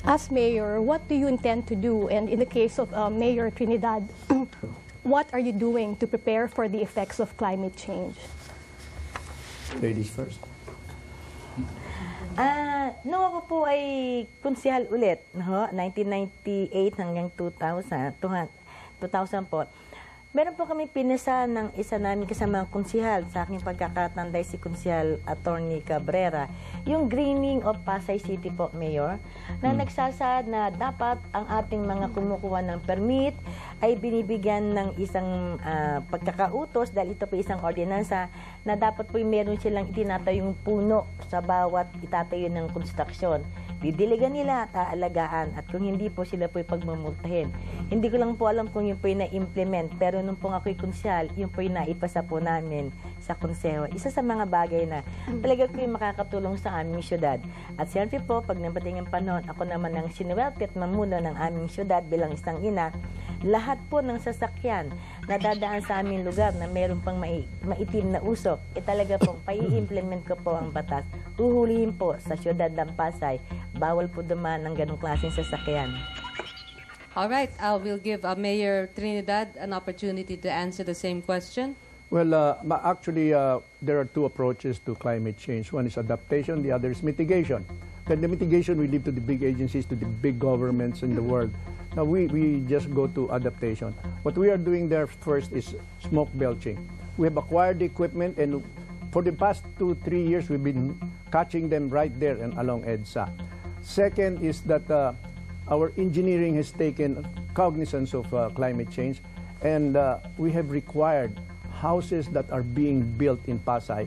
As mayor, what do you intend to do? And in the case of Mayor Trinidad, what are you doing to prepare for the effects of climate change? Ladies first. Nung ako po ay konsehal ulit, 1998 hanggang 2000 po, meron po kami pinasa ng isa namin kasamang konsehal, sa aking pagkakatanday si Konsehal Attorney Cabrera, yung greening of Pasay City po, Mayor, na nagsasaad na dapat ang ating mga kumukuha ng permit ay binibigyan ng isang pagkakautos, dahil ito po isang ordinansa, na dapat po meron silang itinatayong puno sa bawat itatayo ng konstruksyon. Didiligan nila at aalagaan, at kung hindi po sila po pagmumultahin. Hindi ko lang po alam kung yun po yung na-implement, pero nung po ako'y konsyal, yun po yung naipasa po namin sa konseho. Isa sa mga bagay na talaga po yung makakatulong sa aming syudad. At siyempre po, pag nabating ang panahon, ako naman ang sinuwerte at mamuno ng aming syudad bilang isang ina, lahat po ng sasakyan na dadaan sa aming lugar na mayroon pang maitim na usok, talaga pong pai-implement ko po ang batas. Uhulihin po sa syudad ng Pasay, bawal po dumaan ng ganong klaseng sasakyan. All right, we'll give Mayor Trinidad an opportunity to answer the same question. Well, actually, there are two approaches to climate change. One is adaptation, the other is mitigation. Then the mitigation we leave to the big agencies, to the big governments in the world. Now, we just go to adaptation. What we are doing there first is smoke belching. We have acquired the equipment, and for the past 2-3 years, we've been catching them right there and along EDSA. Second is that our engineering has taken cognizance of climate change, and we have required houses that are being built in Pasay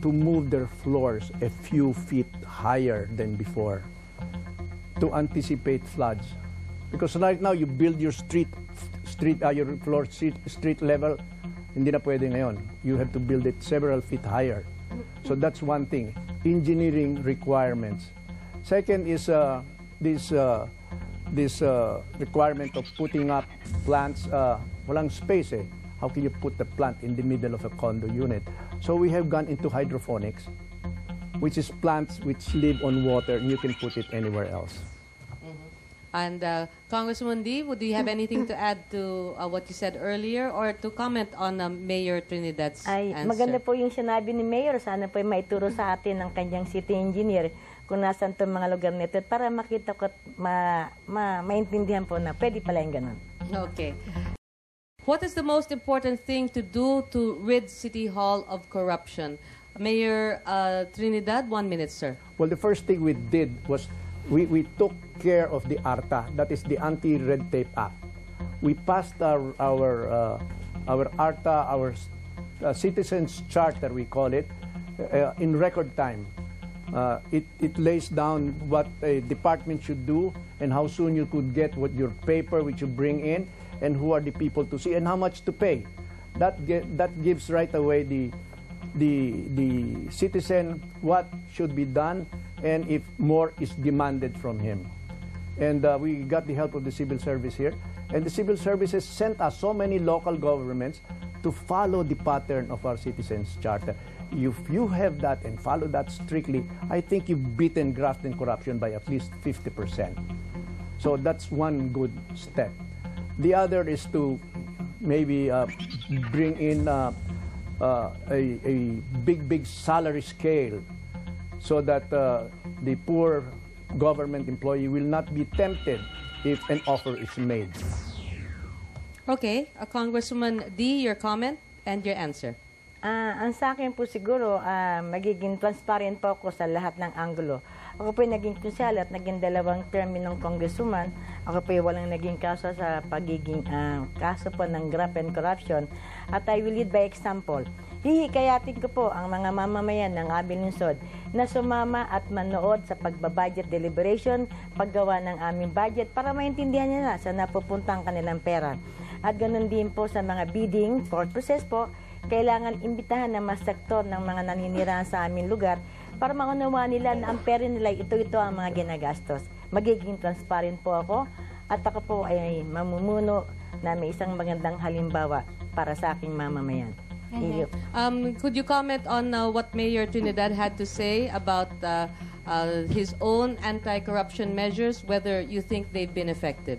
to move their floors a few feet higher than before to anticipate floods. Because right now, you build your your floor street level, hindi na pwede ngayon. You have to build it several feet higher. So that's one thing, engineering requirements. Second is this requirement of putting up plants, walang space eh. How can you put the plant in the middle of a condo unit? So we have gone into hydroponics, which is plants which live on water and you can put it anywhere else. And Congresswoman D, do you have anything to add to what you said earlier, or to comment on Mayor Trinidad's answer? Maganda po yung sinabi ni Mayor. Sana po maituro sa atin ng kanyang city engineer kung nasan itong mga lugar nito para makita ko at maintindihan po na pwede pala yung ganun. Okay. What is the most important thing to do to rid City Hall of corruption? Mayor Trinidad, 1 minute, sir. Well, the first thing we did was we took care of the ARTA, that is the Anti-Red Tape Act. We passed our ARTA, our Citizens Charter, we call it, in record time. It lays down what a department should do and how soon you could get what your paper which you bring in, and who are the people to see and how much to pay. That gives right away the citizen what should be done and if more is demanded from him. And we got the help of the civil service here. And the civil services sent us so many local governments to follow the pattern of our Citizens Charter. If you have that and follow that strictly, I think you've beaten graft and corruption by at least 50%. So that's one good step. The other is to maybe bring in a big salary scale so that the poor government employee will not be tempted if an offer is made. Okay, Congresswoman D, your comment and your answer. Ang sa akin po siguro, magiging transparent po ako sa lahat ng anggulo. Ako po yung naging konsyal at naging 2 terminong congresswoman. Ako po yung walang naging kaso sa pagiging kaso po ng graft and corruption. At I will lead by example. Hihikayatin ko po ang mga mamamayan ng aming lungsod na sumama at manood sa pagbabudget deliberation, paggawa ng aming budget para maintindihan nila sa napupunta ang kanilang pera. At ganoon din po sa mga bidding process po, kailangan imbitahan ng mga sektor ng mga naninirahan sa aming lugar para maunawaan nila na ang pera nila ito ang mga ginagastos. Magiging transparent po ako at ako po ay mamumuno na may isang magandang halimbawa para sa aking mamamayan. Iyo. Could you comment on what Mayor Trinidad had to say about his own anti-corruption measures, whether you think they've been effective?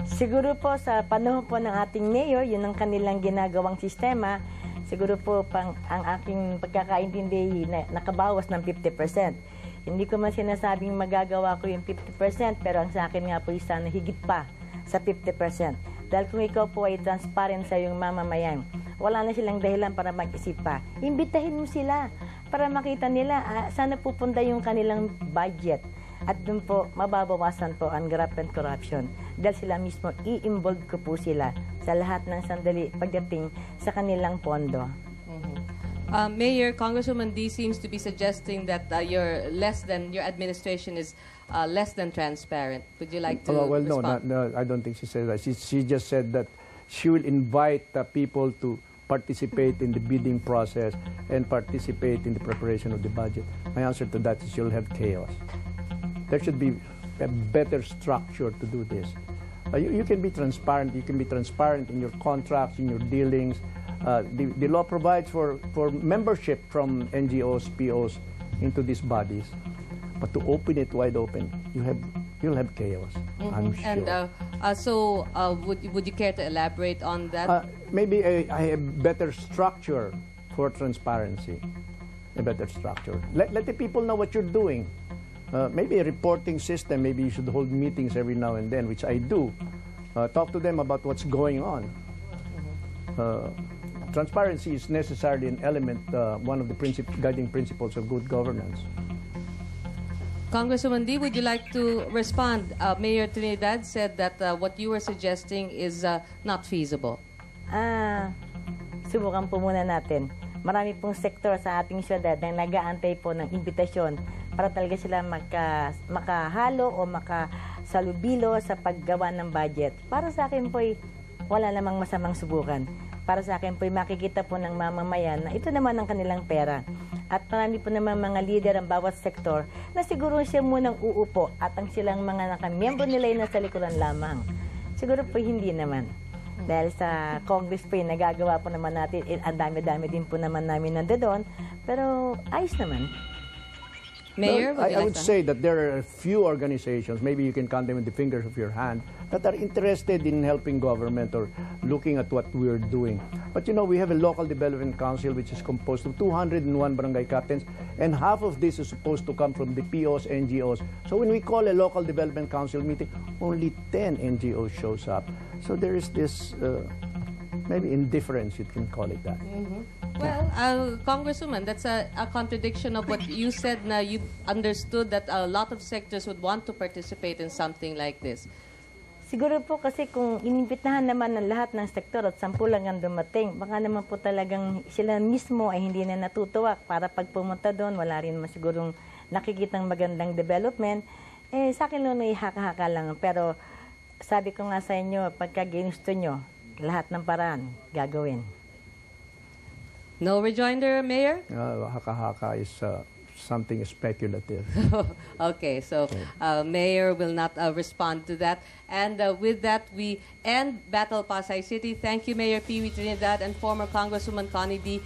Siguro po sa panahon po ng ating mayor, yun ang kanilang ginagawang sistema, siguro po ang aking pagkakaintindi nakabawas ng 50%. Hindi ko man sinasabing magagawa ko yung 50%, pero ang sa akin nga po sana higit pa sa 50%. Dahil kung ikaw po ay transparent sa iyong mamamayan, wala na silang dahilan para mag-isip pa. Imbitahin mo sila para makita nila sana pupunta yung kanilang budget. At doon po, mababawasan po ang graft and corruption. Dahil sila mismo, i-involve ko po sila sa lahat ng sandali pagdating sa kanilang pondo. Mayor, Congresswoman D seems to be suggesting that your administration is less than transparent. Would you like to respond? No, I don't think she said that. She just said that she will invite people to participate in the bidding process and participate in the preparation of the budget. My answer to that is you'll have chaos. There should be a better structure to do this. You can be transparent. You can be transparent in your contracts, in your dealings. The law provides for membership from NGOs, POs into these bodies. But to open it wide open, you'll have chaos. I'm sure. And would you care to elaborate on that? Maybe a better structure for transparency. A better structure. Let the people know what you're doing. Maybe a reporting system. Maybe you should hold meetings every now and then, which I do. Talk to them about what's going on. Transparency is necessarily an element, one of the guiding principles of good governance. Congresswoman D, would you like to respond? Mayor Trinidad said that what you were suggesting is not feasible. Subukan po muna natin. Marami pong sektor sa ating syudad na nag-aantay po ng imbitasyon para talaga sila makahalo o makasalubilo sa paggawa ng budget. Para sa akin po, wala namang masamang subukan. Para sa akin po, makikita po ng mamamayan na ito naman ang kanilang pera. At marami po naman mga leader ang bawat sektor na siguro siya munang uupo at ang silang mga nakamiyembro nila ay nasa likuran lamang. Siguro po hindi naman. Dahil sa Congress po nagagawa po naman natin, ang dami-dami din po naman namin nandoon, pero ayos naman. Mayor, I would say that there are a few organizations, maybe you can count them with the fingers of your hand, that are interested in helping government or looking at what we're doing. But you know, we have a local development council which is composed of 201 barangay captains, and half of this is supposed to come from the POs, NGOs. So when we call a local development council meeting, only 10 NGOs shows up. So there is this maybe indifference, you can call it that. Well, Congresswoman, that's a contradiction of what you said. Na you understood that a lot of sectors would want to participate in something like this. Siguro po kasi kung inimbitahan naman ng lahat ng sektor at 10 lang ang dumating, baka naman po talagang sila mismo ay hindi na natutuwa para pag pumunta doon, wala rin naman sigurong nakikitang magandang development. Sa akin lang may haka-haka lang. Pero sabi ko nga sa inyo, pagka ginusto nyo, lahat ng paraan gagawin. No rejoinder, Mayor? Haka-haka is something speculative. Okay, so Mayor will not respond to that. And with that, we end Battle Pasay City. Thank you, Mayor Pee Wee Trinidad and former Congresswoman Connie D.